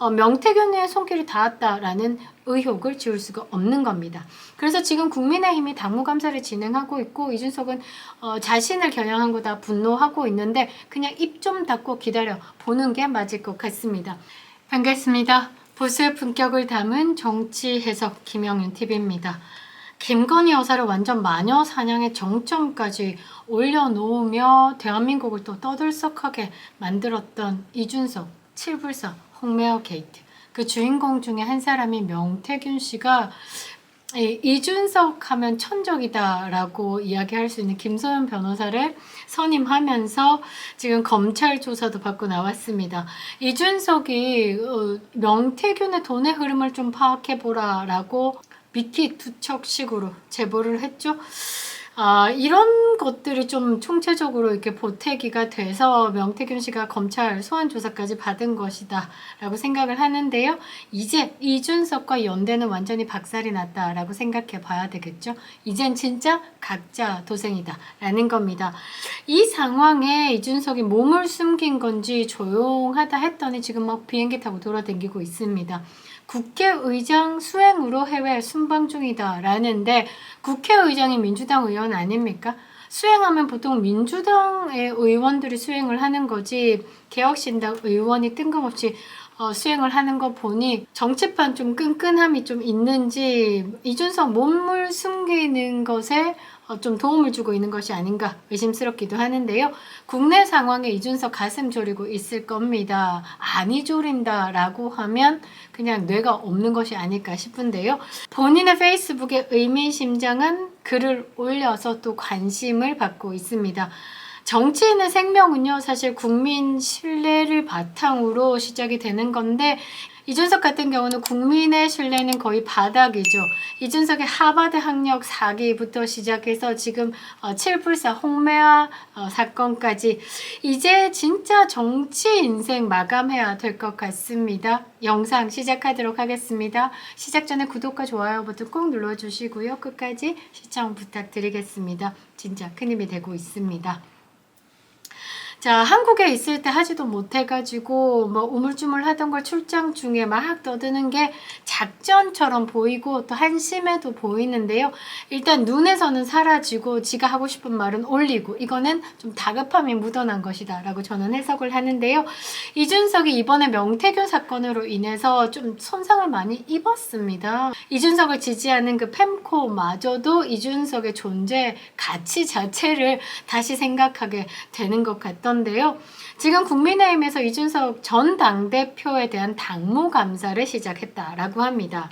명태균의 손길이 닿았다라는 의혹을 지울 수가 없는 겁니다. 그래서 지금 국민의힘이 당무감사를 진행하고 있고 이준석은 자신을 겨냥한 거다 분노하고 있는데 그냥 입 좀 닫고 기다려 보는 게 맞을 것 같습니다. 반갑습니다. 보수의 품격을 담은 정치 해석 김영윤 TV입니다. 김건희 여사를 완전 마녀 사냥의 정점까지 올려놓으며 대한민국을 또 떠들썩하게 만들었던 이준석, 칠불사, 홍매화 게이트. 그 주인공 중에 한 사람이 명태균 씨가 이준석 하면 천적이다라고 이야기할 수 있는 김소연 변호사를 선임하면서 지금 검찰 조사도 받고 나왔습니다. 이준석이 명태균의 돈의 흐름을 좀 파악해보라라고 미끼 투척식으로 제보를 했죠. 이런 것들이 좀 총체적으로 이렇게 보태기가 돼서 명태균 씨가 검찰 소환 조사까지 받은 것이다 라고 생각을 하는데요. 이제 이준석과 연대는 완전히 박살이 났다 라고 생각해 봐야 되겠죠. 이젠 진짜 각자 도생이다 라는 겁니다. 이 상황에 이준석이 몸을 숨긴 건지 조용하다 했더니 지금 막 비행기 타고 돌아다니고 있습니다. 국회의장 수행으로 해외 순방 중이다 라는데 국회의장이 민주당 의원 아닙니까? 수행하면 보통 민주당의 의원들이 수행을 하는 거지 개혁신당 의원이 뜬금없이 수행을 하는 거 보니 정치판 좀 끈끈함이 좀 있는지 이준석 몸을 숨기는 것에 좀 도움을 주고 있는 것이 아닌가 의심스럽기도 하는데요. 국내 상황에 이준석 가슴 졸이고 있을 겁니다. 아니 졸인다 라고 하면 그냥 뇌가 없는 것이 아닐까 싶은데요. 본인의 페이스북에 의미심장한 글을 올려서 또 관심을 받고 있습니다. 정치인의 생명은요, 사실 국민 신뢰를 바탕으로 시작이 되는 건데 이준석 같은 경우는 국민의 신뢰는 거의 바닥이죠. 이준석의 하버드 학력 사기부터 시작해서 지금 칠불사 홍매화 사건까지 이제 진짜 정치 인생 마감해야 될 것 같습니다. 영상 시작하도록 하겠습니다. 시작 전에 구독과 좋아요 버튼 꼭 눌러주시고요. 끝까지 시청 부탁드리겠습니다. 진짜 큰 힘이 되고 있습니다. 자, 한국에 있을 때 하지도 못해가지고 뭐 우물쭈물 하던 걸 출장 중에 막 떠드는 게 작전처럼 보이고 또 한심해도 보이는데요. 일단 눈에서는 사라지고 지가 하고 싶은 말은 올리고 이거는 좀 다급함이 묻어난 것이다 라고 저는 해석을 하는데요. 이준석이 이번에 명태균 사건으로 인해서 좀 손상을 많이 입었습니다. 이준석을 지지하는 그 펜코마저도 이준석의 존재 가치 자체를 다시 생각하게 되는 것 같다. 데요. 지금 국민의힘에서 이준석 전 당대표에 대한 당무감사를 시작했다라고 합니다.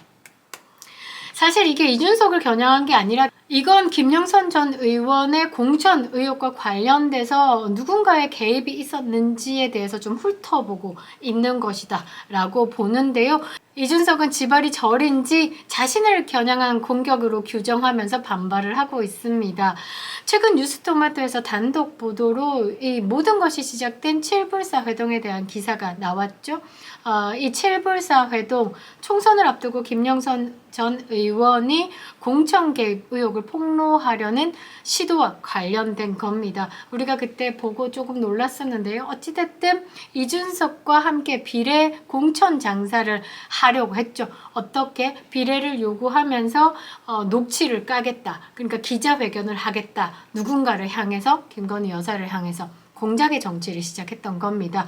사실 이게 이준석을 겨냥한 게 아니라 이건 김영선 전 의원의 공천 의혹과 관련돼서 누군가의 개입이 있었는지에 대해서 좀 훑어보고 있는 것이다 라고 보는데요. 이준석은 지발이 저린지 자신을 겨냥한 공격으로 규정하면서 반발을 하고 있습니다. 최근 뉴스토마토에서 단독 보도로 이 모든 것이 시작된 칠불사 회동에 대한 기사가 나왔죠. 이 칠불사 회동 총선을 앞두고 김영선 전 의원이 공천 개입 의혹을 폭로하려는 시도와 관련된 겁니다. 우리가 그때 보고 조금 놀랐었는데요. 어찌됐든 이준석과 함께 비례 공천 장사를 하려고 했죠. 어떻게 비례를 요구하면서 녹취를 까겠다. 그러니까 기자회견을 하겠다. 누군가를 향해서 김건희 여사를 향해서 공작의 정치를 시작했던 겁니다.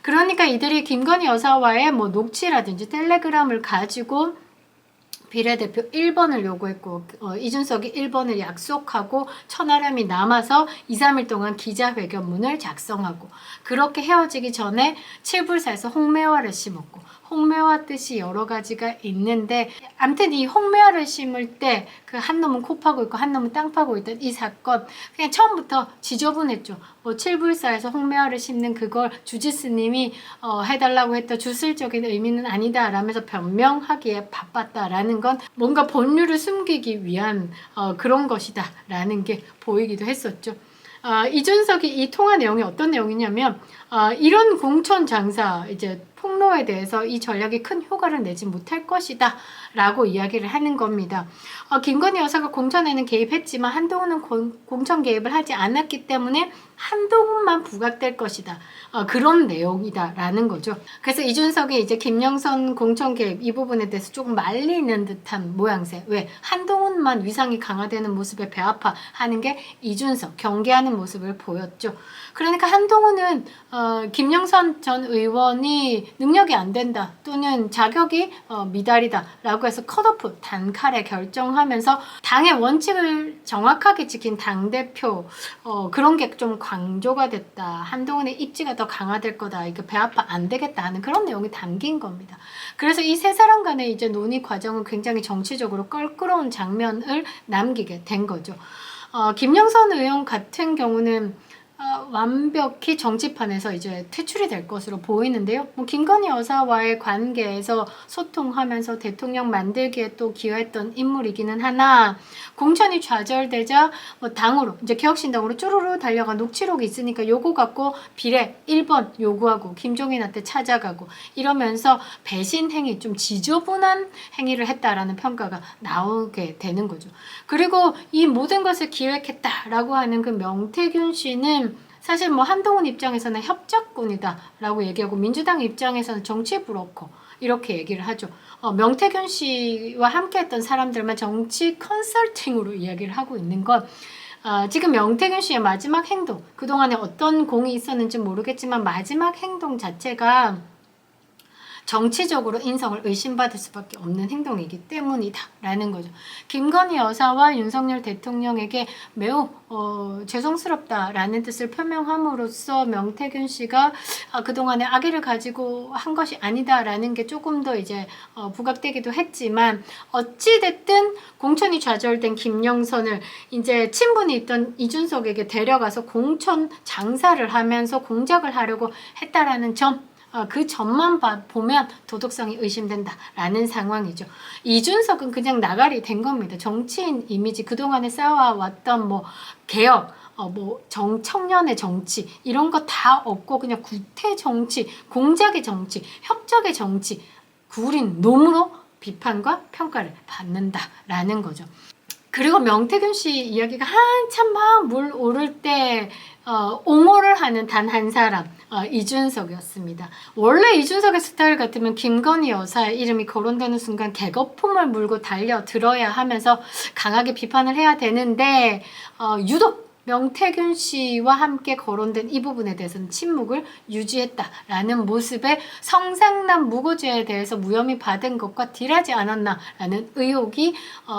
그러니까 이들이 김건희 여사와의 뭐 녹취라든지 텔레그램을 가지고 비례대표 1번을 요구했고 이준석이 1번을 약속하고 천하람이 남아서 2, 3일 동안 기자회견문을 작성하고 그렇게 헤어지기 전에 칠불사에서 홍매화를 심었고 홍매화 뜻이 여러 가지가 있는데 아무튼 이 홍매화를 심을 때 그 한 놈은 코 파고 있고 한 놈은 땅 파고 있던 이 사건 그냥 처음부터 지저분했죠. 뭐 칠불사에서 홍매화를 심는 그걸 주지스님이 해달라고 했던 주술적인 의미는 아니다 라면서 변명하기에 바빴다라는 건 뭔가 본류를 숨기기 위한 그런 것이다 라는 게 보이기도 했었죠. 이준석이 이 통화 내용이 어떤 내용이냐면 이런 공천 장사 이제 폭로에 대해서 이 전략이 큰 효과를 내지 못할 것이다 라고 이야기를 하는 겁니다. 김건희 여사가 공천에는 개입했지만 한동훈은 공천 개입을 하지 않았기 때문에 한동훈만 부각될 것이다. 그런 내용이다 라는 거죠. 그래서 이준석이 이제 김영선 공천 개입 이 부분에 대해서 조금 말리는 듯한 모양새. 왜? 한동훈만 위상이 강화되는 모습에 배 아파하는 게 이준석 경계하는 모습을 보였죠. 그러니까 한동훈은 김영선 전 의원이 능력이 안 된다 또는 자격이 미달이다 라고 해서 컷오프 단칼에 결정하면서 당의 원칙을 정확하게 지킨 당대표 그런 게 좀 강조가 됐다. 한동훈의 입지가 더 강화될 거다. 이게 배 아파 안 되겠다 하는 그런 내용이 담긴 겁니다. 그래서 이 세 사람 간의 이제 논의 과정은 굉장히 정치적으로 껄끄러운 장면을 남기게 된 거죠. 김영선 의원 같은 경우는 완벽히 정치판에서 이제 퇴출이 될 것으로 보이는데요. 김건희 여사와의 관계에서 소통하면서 대통령 만들기에 또 기여했던 인물이기는 하나 공천이 좌절되자 당으로 이제 개혁신당으로 쭈루루 달려가 녹취록이 있으니까 요거 갖고 비례 1번 요구하고 김종인한테 찾아가고 이러면서 배신 행위 좀 지저분한 행위를 했다라는 평가가 나오게 되는 거죠. 그리고 이 모든 것을 기획했다라고 하는 그 명태균 씨는 사실 한동훈 입장에서는 협작꾼이다 라고 얘기하고 민주당 입장에서는 정치 브로커 이렇게 얘기를 하죠. 명태균 씨와 함께 했던 사람들만 정치 컨설팅으로 이야기를 하고 있는 건 지금 명태균 씨의 마지막 행동 그동안에 어떤 공이 있었는지 모르겠지만 마지막 행동 자체가 정치적으로 인성을 의심받을 수밖에 없는 행동이기 때문이다 라는 거죠. 김건희 여사와 윤석열 대통령에게 매우 죄송스럽다라는 뜻을 표명함으로써 명태균 씨가 그동안에 악의를 가지고 한 것이 아니다라는 게 조금 더 이제 부각되기도 했지만 어찌됐든 공천이 좌절된 김영선을 이제 친분이 있던 이준석에게 데려가서 공천 장사를 하면서 공작을 하려고 했다라는 점 그 점만 보면 도덕성이 의심된다라는 상황이죠. 이준석은 그냥 나가리 된 겁니다. 정치인 이미지 그동안에 쌓아왔던 개혁 청년의 정치 이런 거 다 없고 그냥 구태 정치, 공작의 정치, 협작의 정치 구린 놈으로 비판과 평가를 받는다라는 거죠. 그리고 명태균 씨 이야기가 한참 막 물 오를 때 옹호를 하는 단 한 사람 이준석이었습니다. 원래 이준석의 스타일 같으면 김건희 여사의 이름이 거론되는 순간 개거품을 물고 달려들어야 하면서 강하게 비판을 해야 되는데 유독 명태균 씨와 함께 거론된 이 부분에 대해서는 침묵을 유지했다라는 모습에 성상남 무고죄에 대해서 무혐의 받은 것과 딜하지 않았나라는 의혹이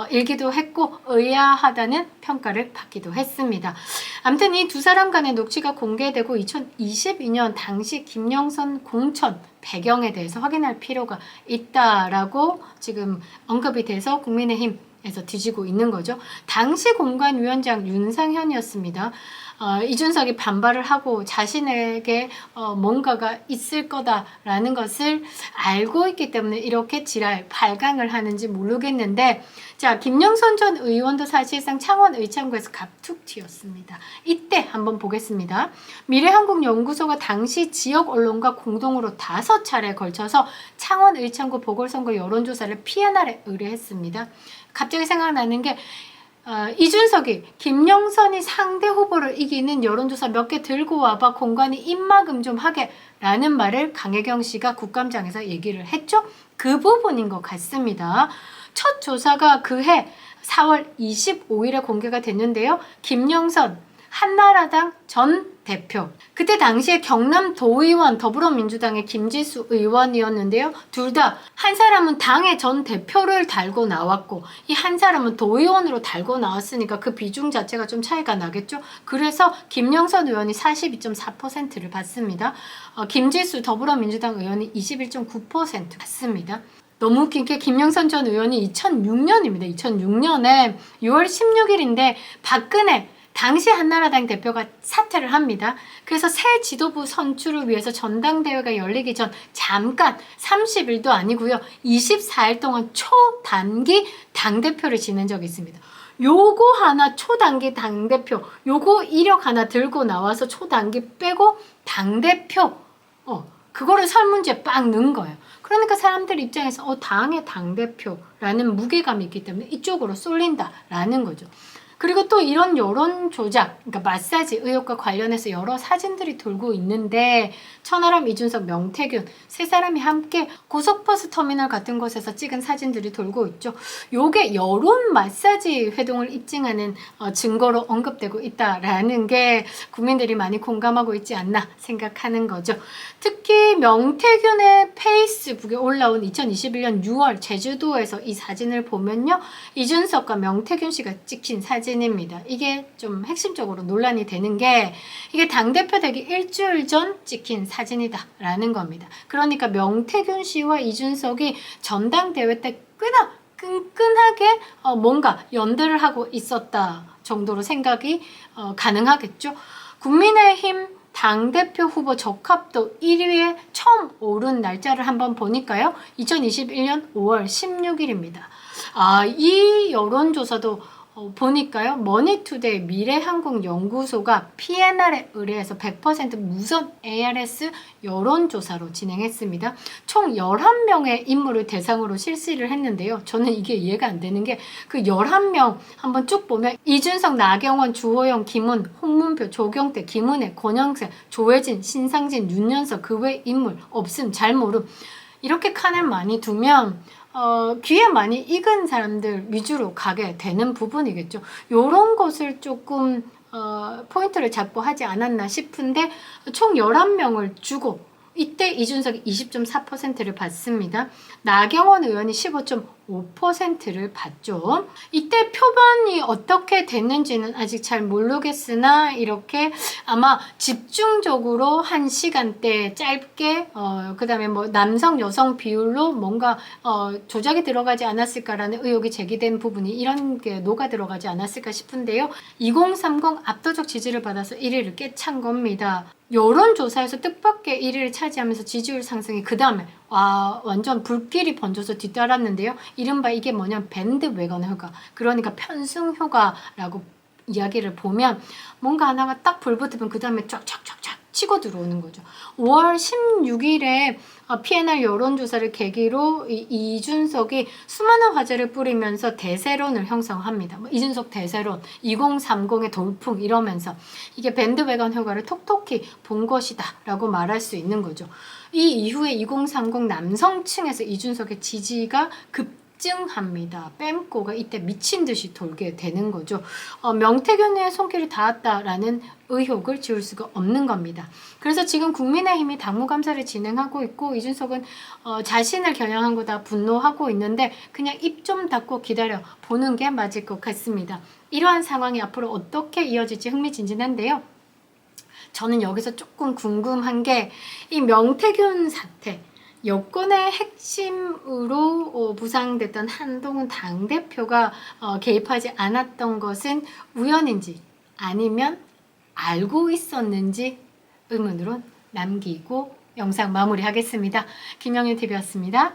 일기도 했고 의아하다는 평가를 받기도 했습니다. 아무튼 이 두 사람 간의 녹취가 공개되고 2022년 당시 김영선 공천 배경에 대해서 확인할 필요가 있다라고 지금 언급이 돼서 국민의힘 에서 뒤지고 있는 거죠. 당시 공관위원장 윤상현이었습니다. 이준석이 반발을 하고 자신에게 뭔가가 있을 거다라는 것을 알고 있기 때문에 이렇게 지랄 발광을 하는지 모르겠는데 자 김영선 전 의원도 사실상 창원 의창구에서 갑툭 튀었습니다. 이때 한번 보겠습니다. 미래한국연구소가 당시 지역 언론과 공동으로 5차례에 걸쳐서 창원 의창구 보궐선거 여론조사를 PNR에 의뢰했습니다. 갑자기 생각나는 게 이준석이 김영선이 상대 후보를 이기는 여론조사 몇 개 들고 와봐 공관이 입막음 좀 하게 라는 말을 강혜경 씨가 국감장에서 얘기를 했죠. 그 부분인 것 같습니다. 첫 조사가 그해 4월 25일에 공개가 됐는데요. 김영선 한나라당 전 대표 그때 당시에 경남 도의원 더불어민주당의 김지수 의원이었는데요. 둘 다 한 사람은 당의 전 대표를 달고 나왔고 이 한 사람은 도의원으로 달고 나왔으니까 그 비중 자체가 좀 차이가 나겠죠. 그래서 김영선 의원이 42.4%를 받습니다. 김지수 더불어민주당 의원이 21.9% 받습니다. 너무 웃긴 게 김영선 전 의원이 2006년입니다. 2006년에 6월 16일인데 박근혜 당시 한나라당 대표가 사퇴를 합니다. 그래서 새 지도부 선출을 위해서 전당대회가 열리기 전 잠깐 30일도 아니고요. 24일 동안 초단기 당대표를 지낸 적이 있습니다. 요거 하나 초단기 당대표 요거 이력 하나 들고 나와서 초단기 빼고 당대표 그거를 설문지에 빡 넣은 거예요. 그러니까 사람들 입장에서 당의 당대표라는 무게감이 있기 때문에 이쪽으로 쏠린다라는 거죠. 그리고 또 이런 여론 조작, 그러니까 마사지 의혹과 관련해서 여러 사진들이 돌고 있는데 천하람, 이준석, 명태균 세 사람이 함께 고속버스 터미널 같은 곳에서 찍은 사진들이 돌고 있죠. 요게 여론 마사지 회동을 입증하는 증거로 언급되고 있다라는 게 국민들이 많이 공감하고 있지 않나 생각하는 거죠. 특히 명태균의 페이스북에 올라온 2021년 6월 제주도에서 이 사진을 보면요. 이준석과 명태균 씨가 찍힌 사진입니다. 이게 좀 핵심적으로 논란이 되는 게 이게 당대표 되기 일주일 전 찍힌 사진이다 라는 겁니다. 그러니까 명태균 씨와 이준석이 전당대회 때 꽤나 끈끈하게 뭔가 연대를 하고 있었다 정도로 생각이 가능하겠죠. 국민의힘 당대표 후보 적합도 1위에 처음 오른 날짜를 한번 보니까요. 2021년 5월 16일입니다. 이 여론조사도 보니까요. 머니투데이 미래항공연구소가 PNR에 의뢰해서 100% 무선 ARS 여론조사로 진행했습니다. 총 11명의 인물을 대상으로 실시를 했는데요. 저는 이게 이해가 안 되는 게 그 11명 한번 쭉 보면 이준석, 나경원, 주호영, 김훈, 홍문표, 조경태, 김은혜, 권영세, 조혜진, 신상진, 윤연서 그 외 인물 없음, 잘 모름 이렇게 칸을 많이 두면 귀에 많이 익은 사람들 위주로 가게 되는 부분이겠죠. 요런 것을 조금 포인트를 잡고 하지 않았나 싶은데 총 11명을 주고 이때 이준석이 20.4%를 받습니다. 나경원 의원이 15.5%를 받죠. 이때 표본이 어떻게 됐는지는 아직 잘 모르겠으나 이렇게 아마 집중적으로 한 시간대 짧게 그 다음에 뭐 남성 여성 비율로 뭔가 조작이 들어가지 않았을까라는 의혹이 제기된 부분이 이런 게 녹아 들어가지 않았을까 싶은데요. 2030 압도적 지지를 받아서 1위를 꿰찬 겁니다. 여론조사에서 뜻밖의 1위를 차지하면서 지지율 상승이 그 다음에 완전 불길이 번져서 뒤따랐는데요. 이른바 이게 뭐냐면 밴드웨건 효과, 그러니까 편승 효과라고 이야기를 보면 뭔가 하나가 딱 불붙으면 그 다음에 쫙쫙쫙쫙 치고 들어오는 거죠. 5월 16일에 PNR 여론조사를 계기로 이준석이 수많은 화제를 뿌리면서 대세론을 형성합니다. 이준석 대세론, 2030의 돌풍 이러면서 이게 밴드웨건 효과를 톡톡히 본 것이다 라고 말할 수 있는 거죠. 이 이후에 2030 남성층에서 이준석의 지지가 급증합니다. 뺨꼬가 이때 미친 듯이 돌게 되는 거죠. 명태균의 손길이 닿았다라는 의혹을 지울 수가 없는 겁니다. 그래서 지금 국민의힘이 당무감사를 진행하고 있고 이준석은 자신을 겨냥한 거다 분노하고 있는데 그냥 입 좀 닫고 기다려 보는 게 맞을 것 같습니다. 이러한 상황이 앞으로 어떻게 이어질지 흥미진진한데요. 저는 여기서 조금 궁금한 게 이 명태균 사태, 여권의 핵심으로 부상됐던 한동훈 당대표가 개입하지 않았던 것은 우연인지 아니면 알고 있었는지 의문으로 남기고 영상 마무리하겠습니다. 김영일 TV였습니다.